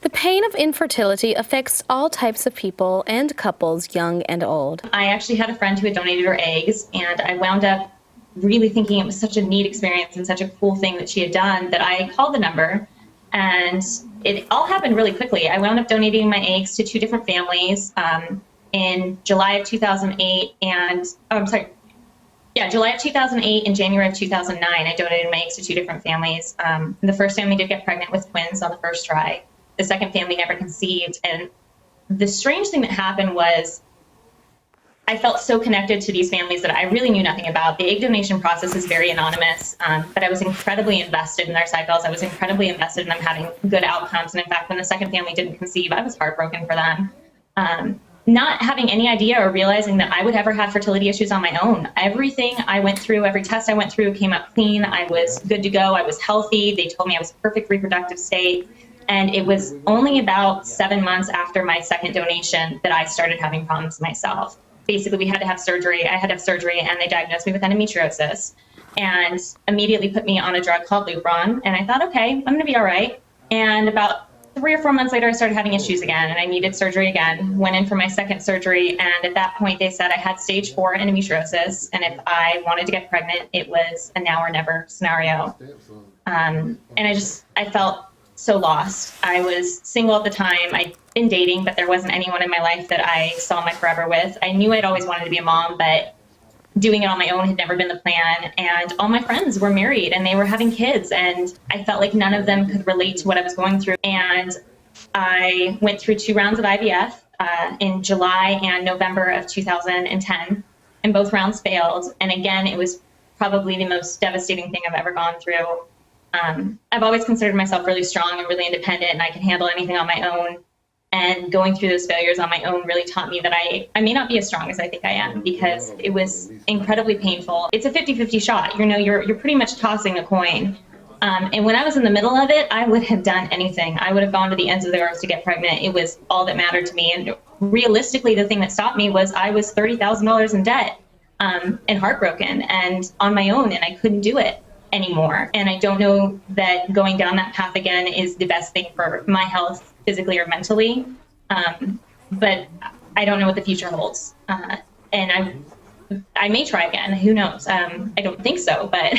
The pain of infertility affects all types of people and couples, young and old. I actually had a friend who had donated her eggs, and I wound up really thinking it was such a neat experience and such a cool thing that she had done that I called the number, and it all happened really quickly. I wound up donating my eggs to two different families in July of 2008 and, July of 2008 and January of 2009. I donated my eggs to two different families. The first family did get pregnant with twins on the first try. The second family never conceived. And the strange thing that happened was I felt so connected to these families that I really knew nothing about. The egg donation process is very anonymous, but I was incredibly invested in their cycles. I was incredibly invested in them having good outcomes. And in fact, when the second family didn't conceive, I was heartbroken for them. Not having any idea or realizing that I would ever have fertility issues on my own. Everything I went through, every test I went through came up clean. I was good to go. I was healthy. They told me I was perfect reproductive state. And it was only about 7 months after my second donation that I started having problems myself. Basically, we had to have surgery. I had to have surgery, and they diagnosed me with endometriosis and immediately put me on a drug called Lupron. And I thought, okay, I'm going to be all right. And about 3 or 4 months later, I started having issues again, and I needed surgery again. Went in for my second surgery, and at that point, they said I had stage 4 endometriosis, and if I wanted to get pregnant, it was a now or never scenario. And I felt so lost. I was single at the time. I'd been dating, but there wasn't anyone in my life that I saw my forever with. I knew I'd always wanted to be a mom, but doing it on my own had never been the plan. And all my friends were married and they were having kids, and I felt like none of them could relate to what I was going through. And I went through 2 rounds of IVF in July and November of 2010, and both rounds failed. And again, it was probably the most devastating thing I've ever gone through. I've always considered myself really strong and really independent, and I can handle anything on my own. And going through those failures on my own really taught me that I may not be as strong as I think I am, because it was incredibly painful. It's a 50-50 shot. You're pretty much tossing a coin. And when I was in the middle of it, I would have done anything. I would have gone to the ends of the earth to get pregnant. It was all that mattered to me. And realistically, the thing that stopped me was I was $30,000 in debt and heartbroken and on my own, and I couldn't do it anymore. And I don't know that going down that path again is the best thing for my health, physically or mentally. But I don't know what the future holds. And I may try again. Who knows? I don't think so, but